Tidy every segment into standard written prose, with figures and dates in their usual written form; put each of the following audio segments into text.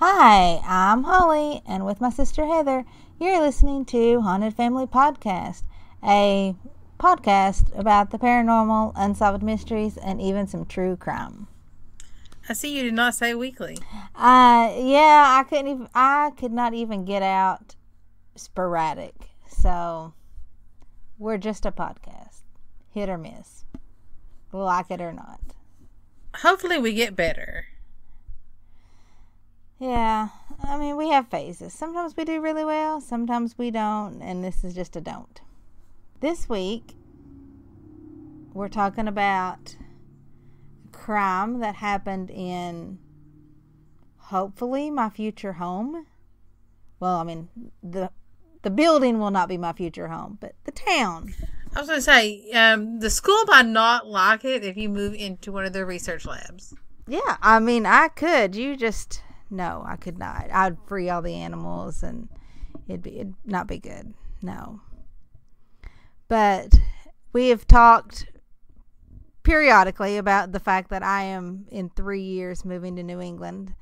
Hi, I'm Holly, and with my sister Heather, you're listening to Haunted Family Podcast, a podcast about the paranormal, unsolved mysteries, and even some true crime. I see you did not say weekly. Yeah, I could not even get out sporadic, so we're just a podcast, hit or miss, like it or not. Hopefully we get better. Yeah, I mean, we have phases. Sometimes we do really well, sometimes we don't, and this is just a don't. This week, we're talking about a crime that happened in, hopefully, my future home. Well, I mean, the building will not be my future home, but the town. I was going to say, the school might not like it if you move into one of their research labs. Yeah, I mean, I could. No, I could not. I'd free all the animals and it'd not be good. No. But we have talked periodically about the fact that I am in 3 years moving to New England,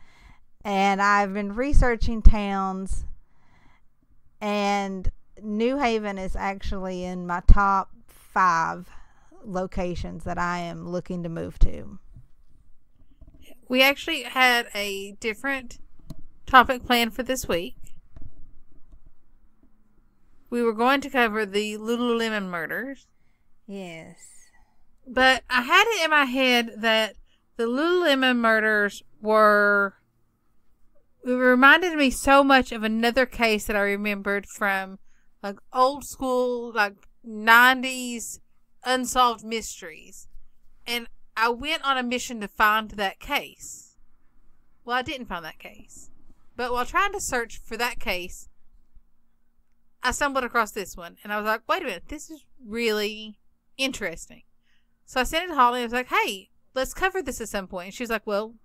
and I've been researching towns, and New Haven is actually in my top 5 locations that I am looking to move to. We actually had a different topic planned for this week. We were going to cover the Lululemon murders. Yes. But I had it in my head that the Lululemon murders it reminded me so much of another case that I remembered from like old school, like 90s unsolved mysteries. And I went on a mission to find that case. Well, I didn't find that case. But while trying to search for that case, I stumbled across this one. And I was like, wait a minute, this is really interesting. So I sent it to Holly and I was like, hey, let's cover this at some point. And she was like, well,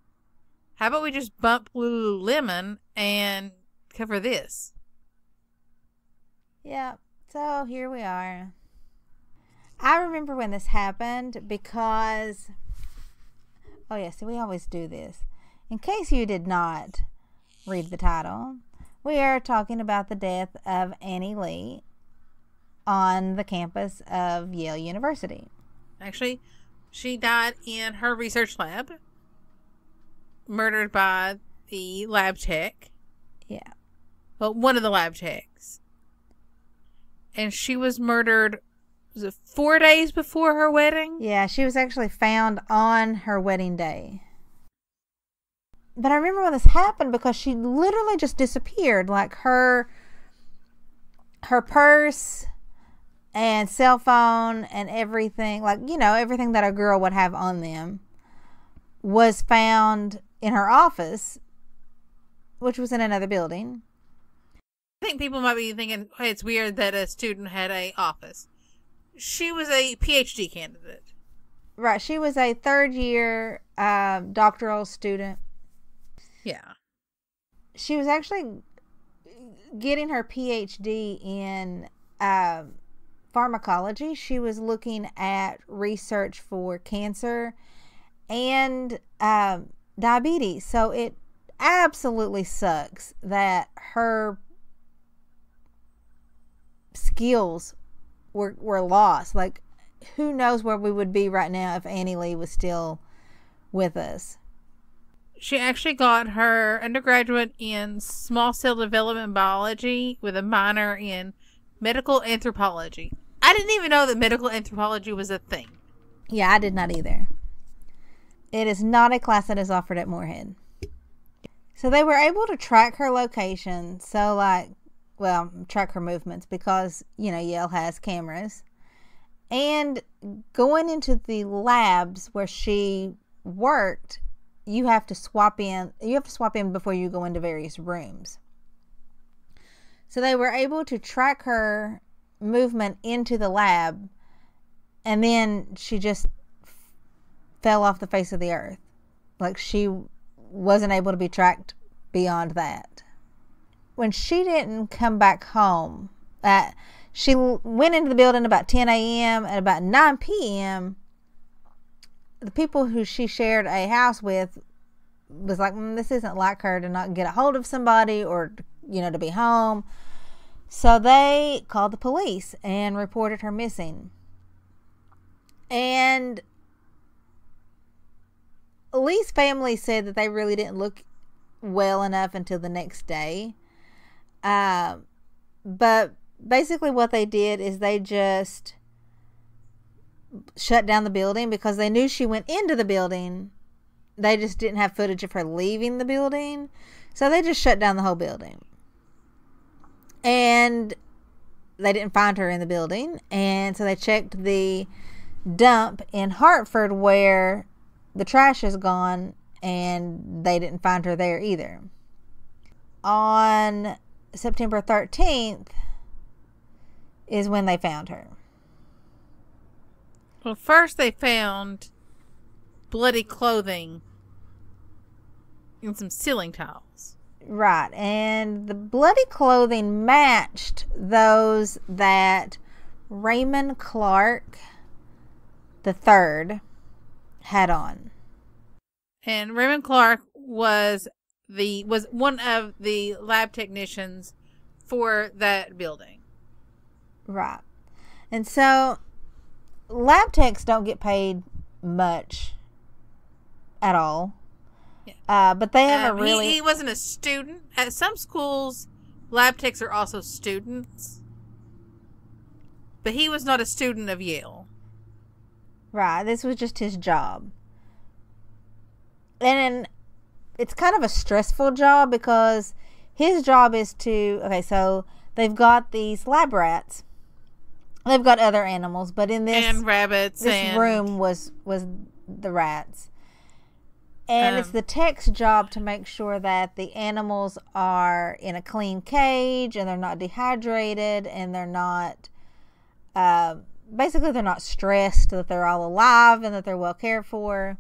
how about we just bump Lululemon and cover this? Yeah, so here we are. I remember when this happened because, oh yes, we always do this. In case you did not read the title, we are talking about the death of Annie Lee on the campus of Yale University. Actually, she died in her research lab, murdered by the lab tech. Yeah. Well, one of the lab techs. And she was murdered, was it 4 days before her wedding? Yeah, she was actually found on her wedding day. But I remember when this happened because she literally just disappeared. Like her purse and cell phone and everything, like, you know, everything that a girl would have on them was found in her office, which was in another building. I think people might be thinking, hey, it's weird that a student had an office. She was a PhD candidate. Right. She was a third-year doctoral student. Yeah. She was actually getting her PhD in pharmacology. She was looking at research for cancer and diabetes. So it absolutely sucks that her skills were lost. Like, who knows where we would be right now if Annie Lee was still with us. She actually got her undergraduate in small cell development biology with a minor in medical anthropology. I didn't even know that medical anthropology was a thing. Yeah, I did not either. It is not a class that is offered at Moorhead. So they were able to track her location. So, like, well, track her movements because, you know, Yale has cameras. And going into the labs where she worked, you have to swap in before you go into various rooms. So they were able to track her movement into the lab, and then she just fell off the face of the earth. Like, she wasn't able to be tracked beyond that. When she didn't come back home, she went into the building about 10 a.m. and about 9 p.m. the people who she shared a house with was like, this isn't like her to not get a hold of somebody or, to be home. So they called the police and reported her missing. And Lee's family said that they really didn't look well enough until the next day. But basically what they did is they just shut down the building because they knew she went into the building. They just didn't have footage of her leaving the building. So they just shut down the whole building. And they didn't find her in the building. And so they checked the dump in Hartford where the trash is gone, and they didn't find her there either. On September 13th is when they found her. Well, first they found bloody clothing and some ceiling tiles. Right, and the bloody clothing matched those that Raymond Clark III had on. And Raymond Clark was one of the lab technicians for that building. Right. And so lab techs don't get paid much at all. Yeah. But they have he wasn't a student. At some schools, lab techs are also students. But he was not a student of Yale. Right. This was just his job. And it's kind of a stressful job because his job is to... Okay, so they've got these lab rats. They've got other animals, but in this... And rabbits. This room was the rats. And it's the tech's job to make sure that the animals are in a clean cage and they're not dehydrated and they're not... basically, they're not stressed, that they're all alive and that they're well cared for.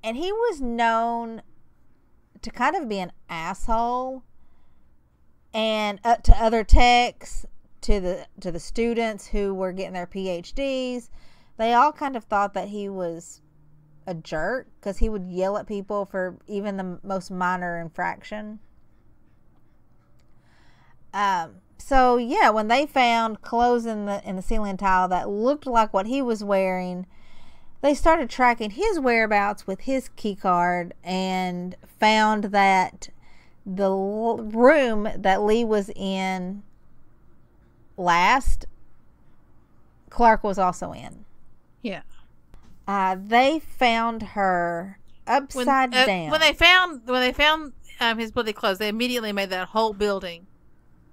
And he was known to kind of be an asshole, and to other techs, to the students who were getting their PhDs. They all kind of thought that he was a jerk because he would yell at people for even the most minor infraction. So yeah, when they found clothes in the ceiling tile that looked like what he was wearing, they started tracking his whereabouts with his key card and found that the room that Lee was in last, Clark was also in. Yeah. They found her upside down. When they found his bloody clothes, they immediately made that whole building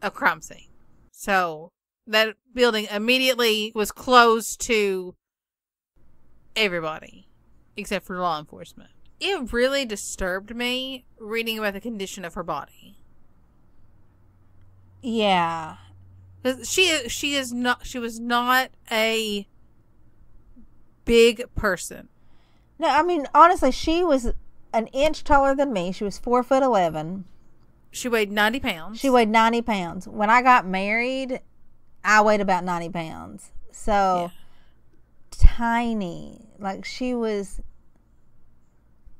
a crime scene. So that building immediately was closed to everybody except for law enforcement. It really disturbed me reading about the condition of her body. Yeah. She was not a big person. No, I mean, honestly, she was an inch taller than me. She was 4'11". She weighed 90 pounds. She weighed 90 pounds. When I got married, I weighed about 90 pounds. So, tiny. Like, she was...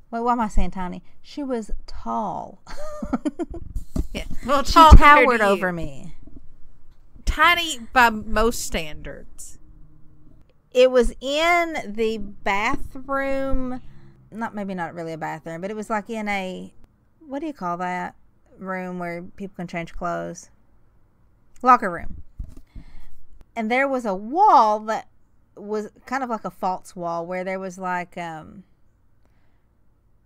Wait, why am I saying tiny? She was tall. Yeah. Well, she tall towered over me. Tiny by most standards. It was in the bathroom. Maybe not really a bathroom, but it was like in a... What do you call that? Room where people can change clothes. Locker room. And there was a wall that was kind of like a false wall where there was like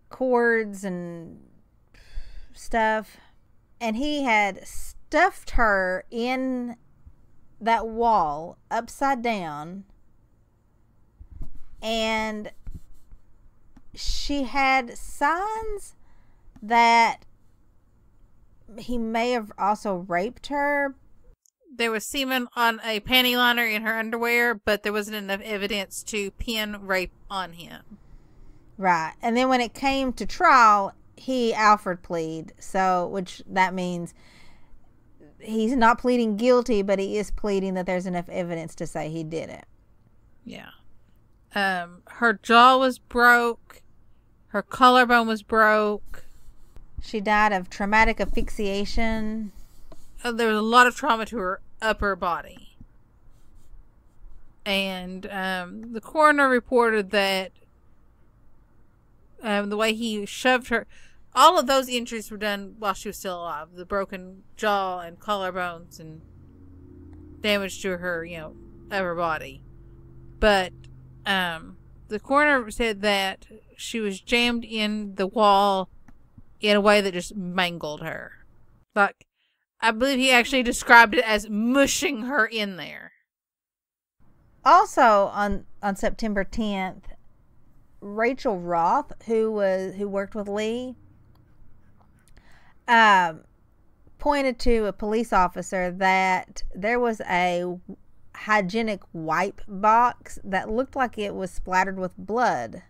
cords and stuff, and he had stuffed her in that wall upside down, and she had signs that he may have also raped her. There was semen on a panty liner in her underwear, but there wasn't enough evidence to pin rape on him. Right. And then when it came to trial, he Alfred plead. So, which that means he's not pleading guilty, but he is pleading that there's enough evidence to say he did it. Yeah. Her jaw was broke. Her collarbone was broke. She died of traumatic asphyxiation. There was a lot of trauma to her upper body. And the coroner reported that the way he shoved her, all of those injuries were done while she was still alive. The broken jaw and collarbones and damage to her, upper body. But the coroner said that she was jammed in the wall in a way that just mangled her. Like, I believe he actually described it as mushing her in there. Also, on September 10th, Rachel Roth, who worked with Lee, pointed to a police officer that there was a hygienic wipe box that looked like it was splattered with blood.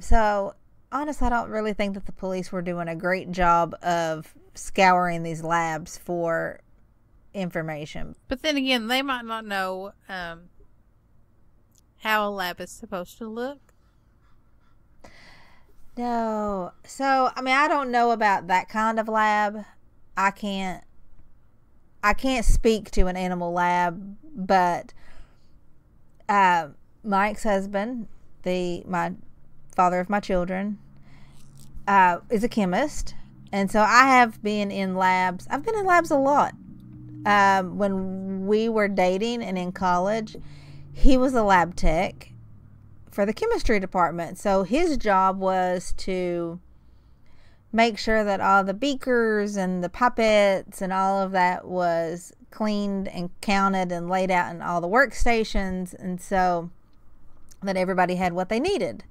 So honestly, I don't really think that the police were doing a great job of scouring these labs for information. But then again, they might not know how a lab is supposed to look. No. So, I mean, I don't know about that kind of lab. I can't speak to an animal lab, but my ex-husband, my father of my children, is a chemist. And so I have been in labs. I've been in labs a lot. When we were dating and in college, he was a lab tech for the chemistry department. So his job was to make sure that all the beakers and the pipettes and all of that was cleaned and counted and laid out in all the workstations, and so that everybody had what they needed.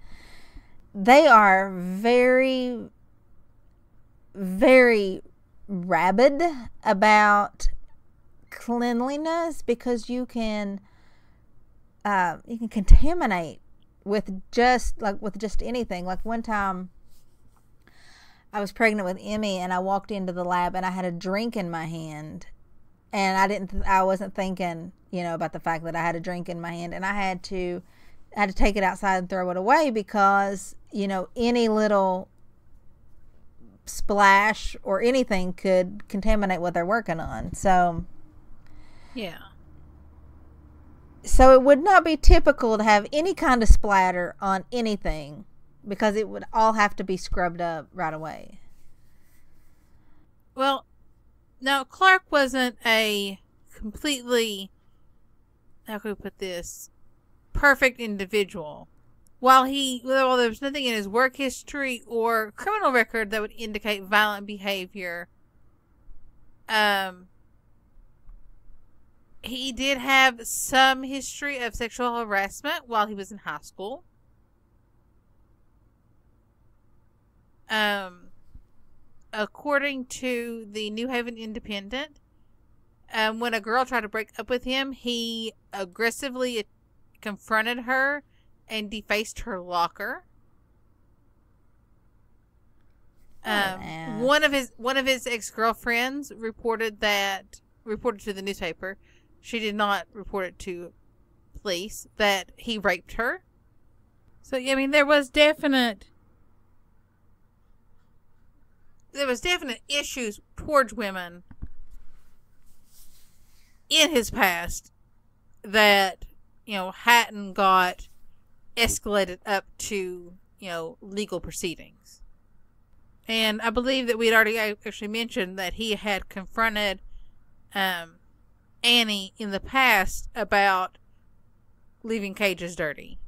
They are very, very rabid about cleanliness because you can contaminate with just anything. Like one time I was pregnant with Emmy and I walked into the lab and I had a drink in my hand, and I wasn't thinking, about the fact that I had a drink in my hand, and I had to take it outside and throw it away because, any little splash or anything could contaminate what they're working on. So yeah. So it would not be typical to have any kind of splatter on anything because it would all have to be scrubbed up right away. Well, now Clark wasn't a completely, how can we put this, perfect individual. While there was nothing in his work history or criminal record that would indicate violent behavior, he did have some history of sexual harassment while he was in high school. According to the New Haven Independent, when a girl tried to break up with him, he aggressively confronted her and defaced her locker. One of his ex-girlfriends reported to the newspaper. She did not report it to police that he raped her. So I mean, there was definite issues towards women in his past that, hadn't got escalated up to, legal proceedings. And I believe that we had already actually mentioned that he had confronted Annie in the past about leaving cages dirty.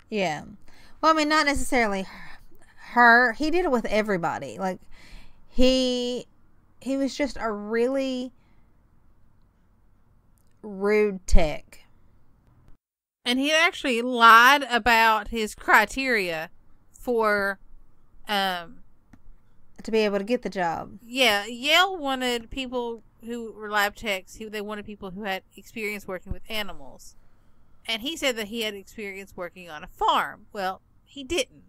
Yeah. Well, I mean, not necessarily her. He did it with everybody. Like, he was just a really rude tech. And he actually lied about his criteria for to be able to get the job. Yeah, Yale wanted people who were lab techs. They wanted people who had experience working with animals. And he said that he had experience working on a farm. Well, he didn't.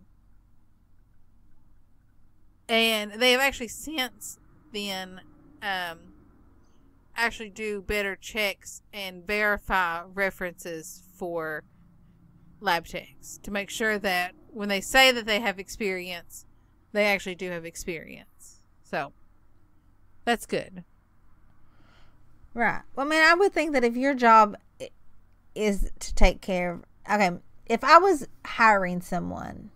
And they have actually since then actually do better checks and verify references for lab techs to make sure that when they say that they have experience, they actually do have experience. So that's good. Right. Well, I mean, I would think that if your job is to take care of, okay, if I was hiring someone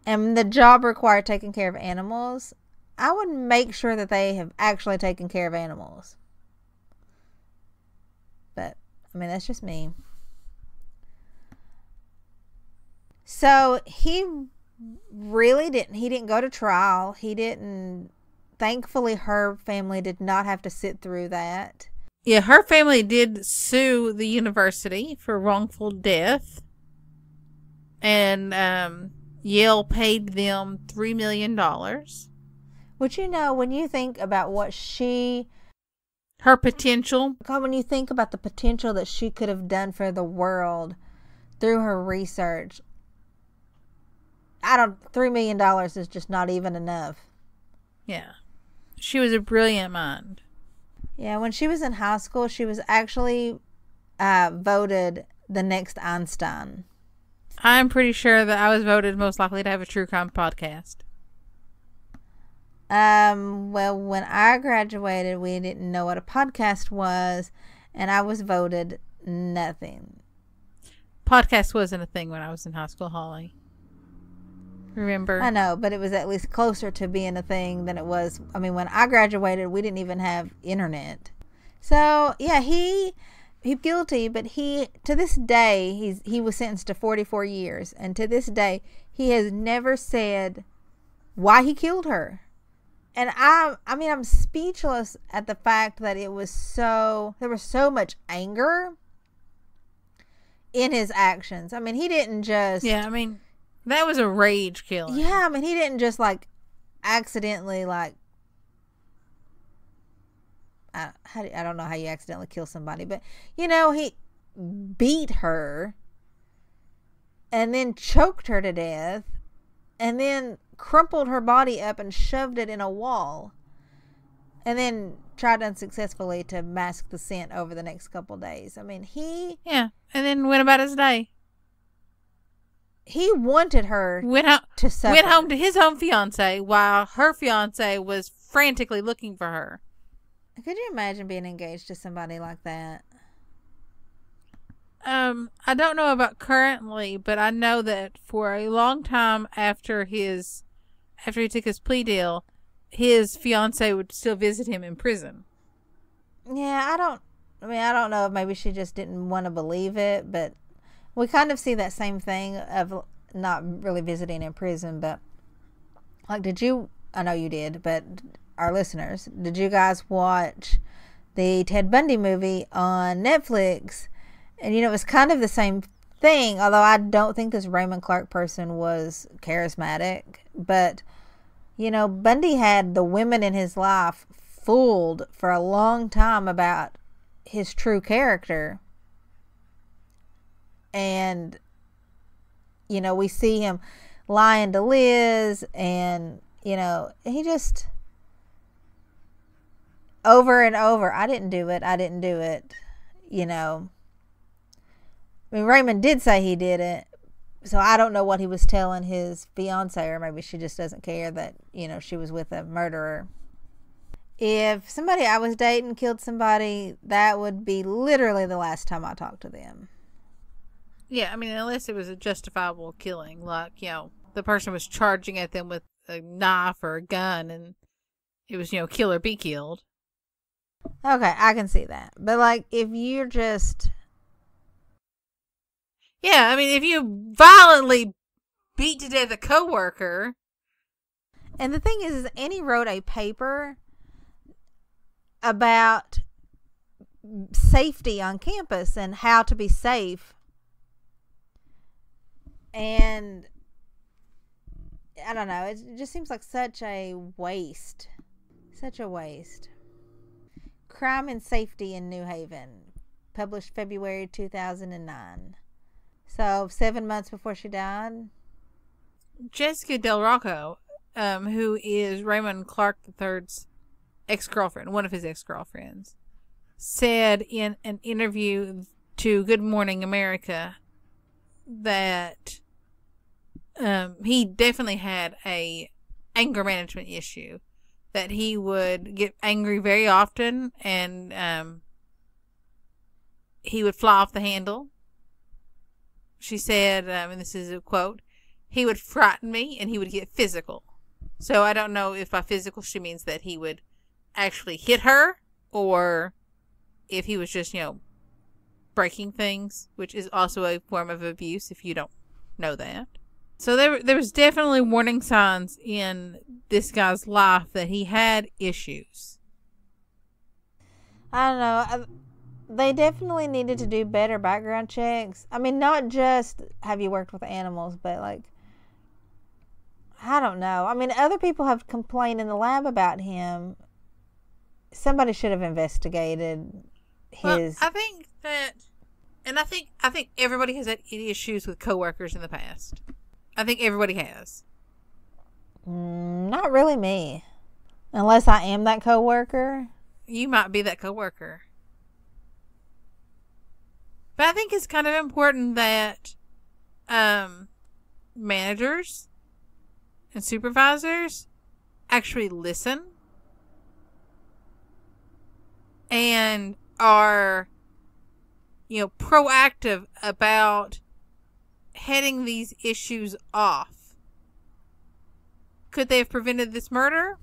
and the job required taking care of animals, I would make sure that they have actually taken care of animals. But, I mean, that's just me. So, he didn't go to trial. Thankfully, her family did not have to sit through that. Yeah, her family did sue the university for wrongful death. And Yale paid them $3 million. Which, when you think about her potential. God, when you think about the potential that she could have done for the world through her research, $3 million is just not even enough. Yeah. She was a brilliant mind. Yeah, when she was in high school, she was actually voted the next Einstein. I'm pretty sure that I was voted most likely to have a true crime podcast. Well, when I graduated, we didn't know what a podcast was, and I was voted nothing. Podcast wasn't a thing when I was in high school, Holly. Remember? I know, but it was at least closer to being a thing than it was. I mean, when I graduated, we didn't even have internet. So, yeah, he's guilty, but to this day, he was sentenced to 44 years. And to this day, he has never said why he killed her. And I'm speechless at the fact that there was so much anger in his actions. I mean, he didn't just... Yeah, I mean, that was a rage killing. Yeah, I mean, he didn't just, accidentally, I don't know how you accidentally kill somebody, but, he beat her and then choked her to death and then crumpled her body up and shoved it in a wall and then tried unsuccessfully to mask the scent over the next couple days. I mean, and then went about his day. He wanted her to suffer. Went home to his home fiance while her fiance was frantically looking for her. Could you imagine being engaged to somebody like that? I don't know about currently, but I know that for a long time after he took his plea deal, his fiance would still visit him in prison. Yeah, I don't know if maybe she just didn't want to believe it, but we kind of see that same thing of not really visiting in prison, but I know you did, but our listeners, did you guys watch the Ted Bundy movie on Netflix? And, it was kind of the same thing, although I don't think this Raymond Clark person was charismatic. But, Bundy had the women in his life fooled for a long time about his true character. And, we see him lying to Liz and, he just over and over, I didn't do it. I mean, Raymond did say he did it, so I don't know what he was telling his fiance, or maybe she just doesn't care that, she was with a murderer. If somebody I was dating killed somebody, that would be literally the last time I talked to them. Yeah, I mean, unless it was a justifiable killing, the person was charging at them with a knife or a gun, and it was, kill or be killed. Okay, I can see that. But, if you're just... Yeah, I mean, if you violently beat to death a coworker. And the thing is Annie wrote a paper about safety on campus and how to be safe. And I don't know, it just seems like such a waste. Such a waste. Crime and Safety in New Haven, published February 2009. So 7 months before she died. Jessica Del Rocco, who is Raymond Clark III's ex-girlfriend, one of his ex-girlfriends, said in an interview to Good Morning America that he definitely had a anger management issue, that he would get angry very often, and he would fly off the handle. She said, and this is a quote, he would frighten me and he would get physical. So I don't know if by physical she means that he would actually hit her, or if he was just, breaking things, which is also a form of abuse if you don't know that. So there was definitely warning signs in this guy's life that he had issues. I don't know. They definitely needed to do better background checks. I mean, not just have you worked with animals, but like, I don't know. I mean, other people have complained in the lab about him. Somebody should have investigated his. Well, I think that, and I think everybody has had issues with coworkers in the past. I think everybody has. Not really me. Unless I am that coworker. You might be that coworker. But I think it's kind of important that managers and supervisors actually listen and are, proactive about heading these issues off. Could they have prevented this murder?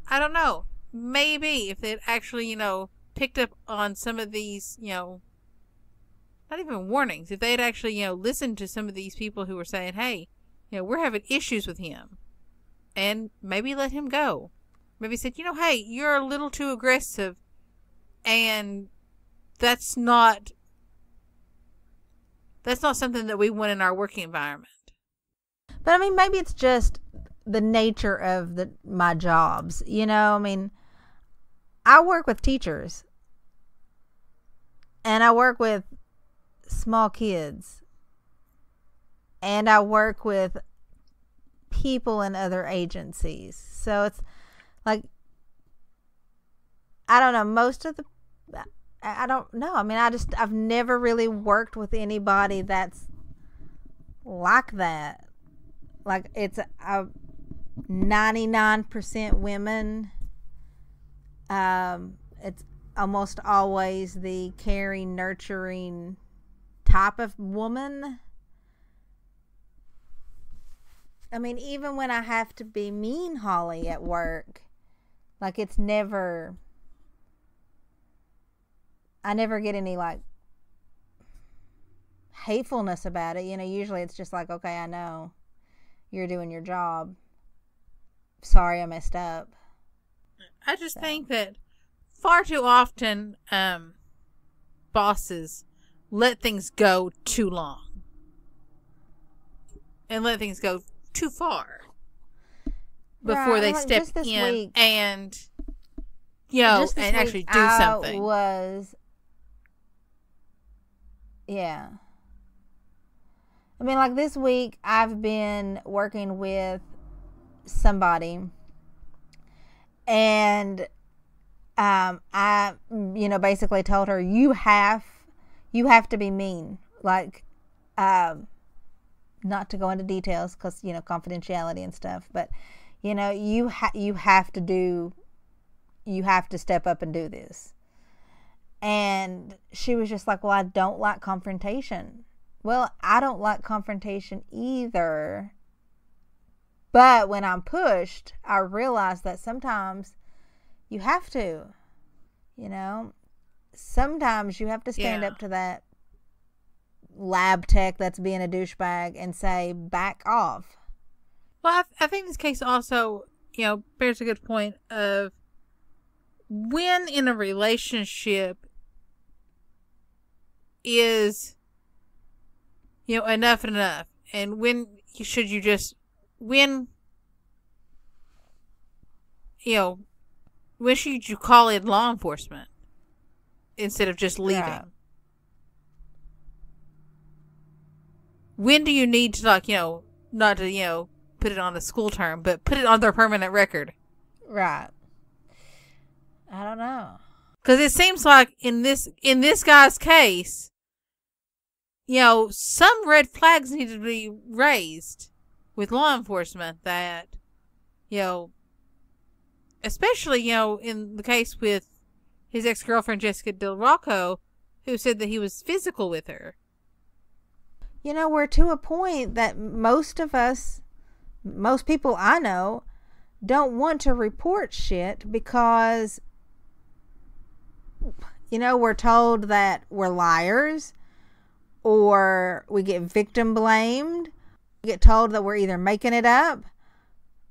I don't know. Maybe if they'd actually, picked up on some of these, not even warnings. If they'd actually, listened to some of these people who were saying, hey, we're having issues with him, and maybe let him go. Maybe said, hey, you're a little too aggressive, and that's not something that we want in our working environment. But I mean, maybe it's just the nature of my jobs. I mean, I work with teachers, and I work with small kids, and I work with people in other agencies. So it's like, I don't know, I don't know. I mean, I've never really worked with anybody that's like that. Like, it's 99% women. It's almost always the caring, nurturing type of woman. I mean, even when I have to be mean, Holly, at work, like, it's never, I never get any, like, hatefulness about it. Usually it's just like, okay, I know you're doing your job. Sorry I messed up. I just think that far too often bosses let things go too long and let things go too far before they step in week, and and actually do something. I mean, like, this week I've been working with somebody, and I basically told her, you have to be mean, like, not to go into details because confidentiality and stuff, but you have to step up and do this. And she was just like, well, I don't like confrontation. Well, I don't like confrontation either, but when I'm pushed, I realize that sometimes you have to, sometimes you have to stand up to that lab tech that's being a douchebag and say, back off. Well, I think this case also, bears a good point of when in a relationship is, enough and enough, and when should you just, when should you call in law enforcement instead of just leaving? Right. When do you need to, like, not to, put it on a school term, but put it on their permanent record? Right. I don't know. Because it seems like in this guy's case, some red flags need to be raised with law enforcement that, especially, in the case with his ex-girlfriend, Jessica Del Rocco, who said that he was physical with her. We're to a point that most people I know don't want to report shit because, we're told that we're liars, or we get victim blamed. We get told that we're either making it up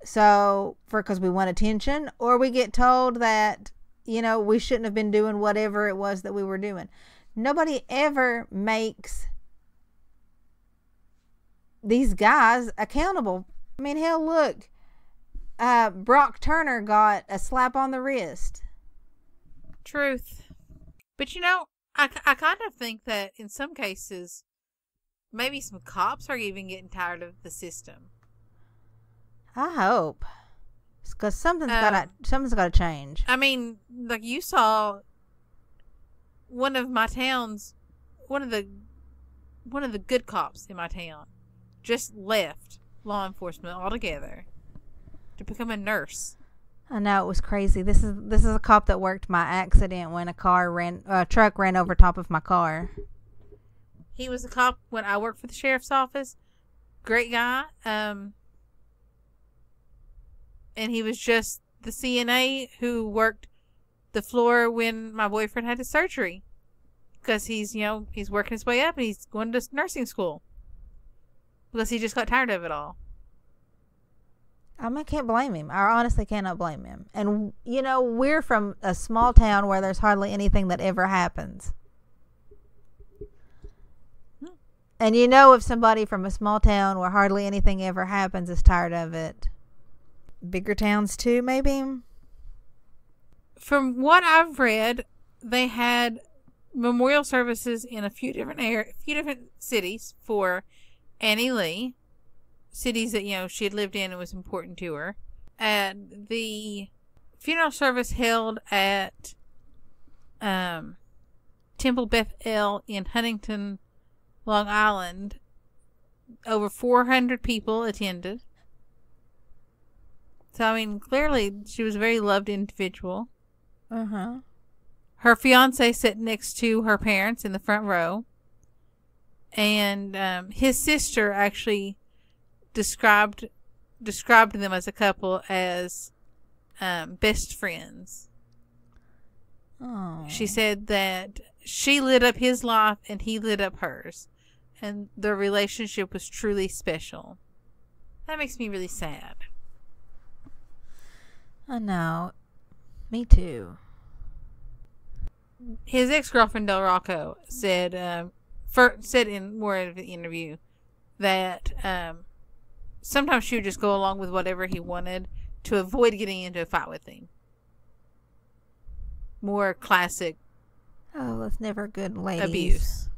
because we want attention, or we get told that, we shouldn't have been doing whatever it was that we were doing. Nobody ever makes these guys accountable. I mean, hell, look, Brock Turner got a slap on the wrist. Truth. But I kind of think that in some cases, maybe some cops are even getting tired of the system. I hope, because something's got to change. I mean, like you saw, one of the good cops in my town just left law enforcement altogether to become a nurse. I know, it was crazy. This is a cop that worked my accident when a truck ran over top of my car. He was a cop when I worked for the sheriff's office. Great guy. And he was just the CNA who worked the floor when my boyfriend had his surgery. Because he's working his way up and he's going to nursing school. Because he just got tired of it all. I can't blame him. I honestly cannot blame him. And, we're from a small town where there's hardly anything that ever happens. And if somebody from a small town where hardly anything ever happens is tired of it. Bigger towns too, maybe? From what I've read, they had memorial services in a few different cities for Annie Lee. Cities that, she had lived in and was important to her. And the funeral service held at Temple Beth El in Huntington, Long Island. Over 400 people attended. So, clearly she was a very loved individual. Uh-huh. Her fiance sat next to her parents in the front row. And his sister actually described them as a couple as best friends. Oh. She said that she lit up his life and he lit up hers, and their relationship was truly special. That makes me really sad. I know. Me too. His ex-girlfriend Del Rocco said in more of the interview that sometimes she would just go along with whatever he wanted to avoid getting into a fight with him. More classic. Oh, that's never good, ladies.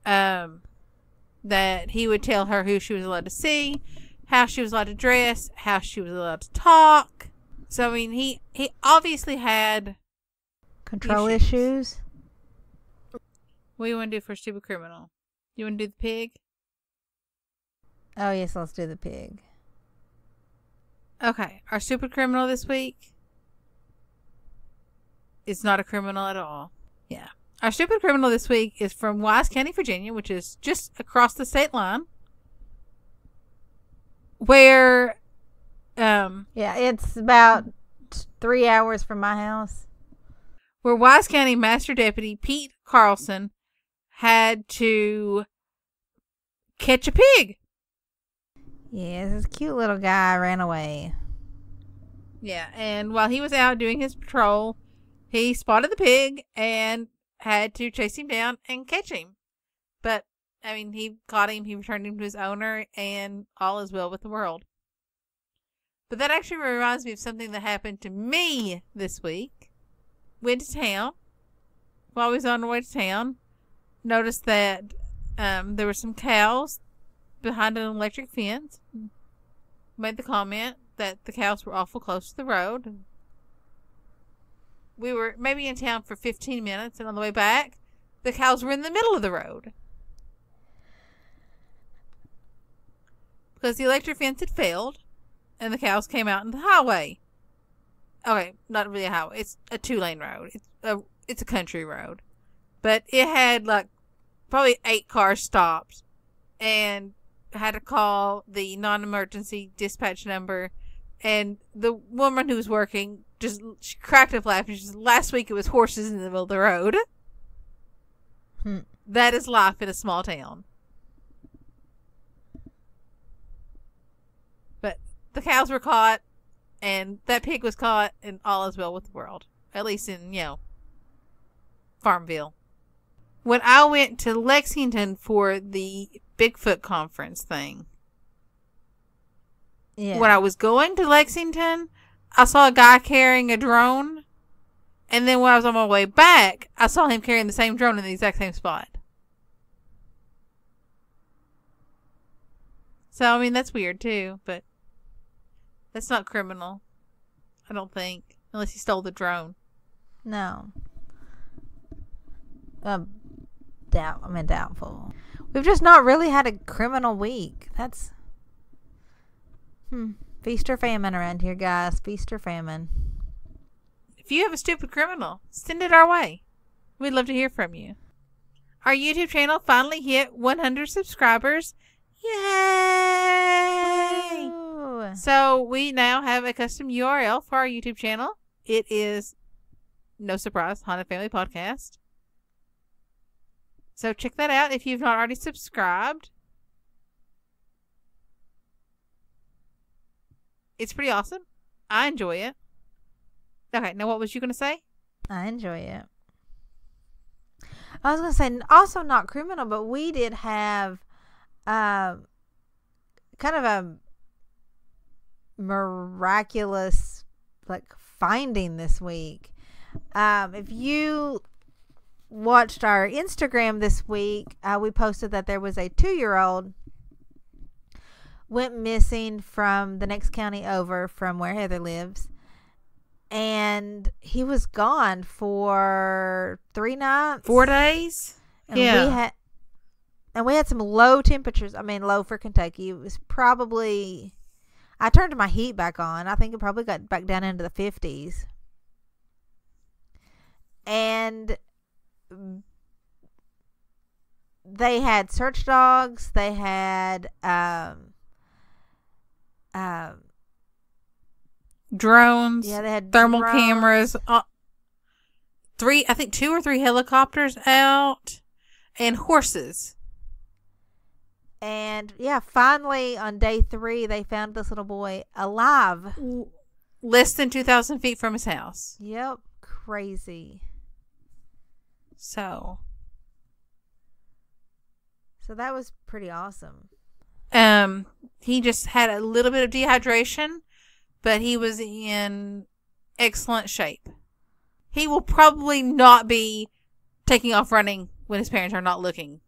Abuse. That he would tell her who she was allowed to see, how she was allowed to dress, how she was allowed to talk. So, he obviously had control issues. What do you want to do for Stupid Criminal? You want to do the pig? Oh, yes, let's do the pig. Okay, our Stupid Criminal this week is not a criminal at all. Yeah. Our Stupid Criminal this week is from Wise County, Virginia, which is just across the state line. Where, yeah, it's about 3 hours from my house. Where Wise County Master Deputy Pete Carlson had to catch a pig. Yeah, this cute little guy ran away. Yeah, and while he was out doing his patrol, he spotted the pig and had to chase him down and catch him. But, he caught him, he returned him to his owner, and all is well with the world. But that actually reminds me of something that happened to me this week. Went to town. While I was on the way to town, noticed that there were some cows behind an electric fence. Made the comment that the cows were awful close to the road. we were maybe in town for 15 minutes, and on the way back, the cows were in the middle of the road. Because the electric fence had failed, and the cows came out in the highway. Okay, not really a highway. It's a 2-lane road. It's a country road. But it had, like, probably 8 cars stopped, and had to call the non-emergency dispatch number. And the woman who was working she cracked up laughing. She said, last week it was horses in the middle of the road. That is life in a small town. But the cows were caught, and that pig was caught, and all is well with the world. At least in, Farmville. When I went to Lexington for the Bigfoot conference thing, when I was going to Lexington, I saw a guy carrying a drone. And then when I was on my way back, I saw him carrying the same drone in the exact same spot. So, I mean, that's weird too, but that's not criminal. I don't think. Unless he stole the drone. No. Doubtful. We've just not really had a criminal week. That's... Feast or famine around here, guys. Feast or famine. If you have a stupid criminal, send it our way. We'd love to hear from you. Our YouTube channel finally hit 100 subscribers. Yay! Ooh. So we now have a custom URL for our YouTube channel. It is, no surprise, Haunted Family Podcast. So check that out if you've not already subscribed. It's pretty awesome. I enjoy it. Okay, now what was you going to say? I enjoy it. I was going to say, also not criminal, but we did have kind of a miraculous finding this week. If you watched our Instagram this week, we posted that there was a 2-year-old went missing from the next county over from where Heather lives, and he was gone for 3 nights, 4 days. And we had some low temperatures. I mean, low for Kentucky. It was probably, I turned my heat back on. I think it probably got back down into the 50s. And they had search dogs. They had drones. Yeah, they had thermal drones. Cameras. 2 or 3 helicopters out, and horses. And finally on day 3, they found this little boy alive, less than 2,000 feet from his house. Yep, crazy. So that was pretty awesome. He just had a little bit of dehydration, but he was in excellent shape. He will probably not be taking off running when his parents are not looking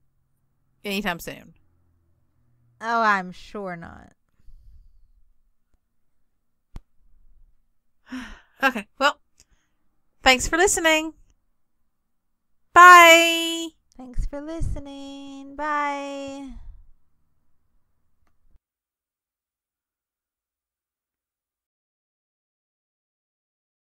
anytime soon. Oh, I'm sure not. Okay, well, thanks for listening. Bye. Thanks for listening. Bye.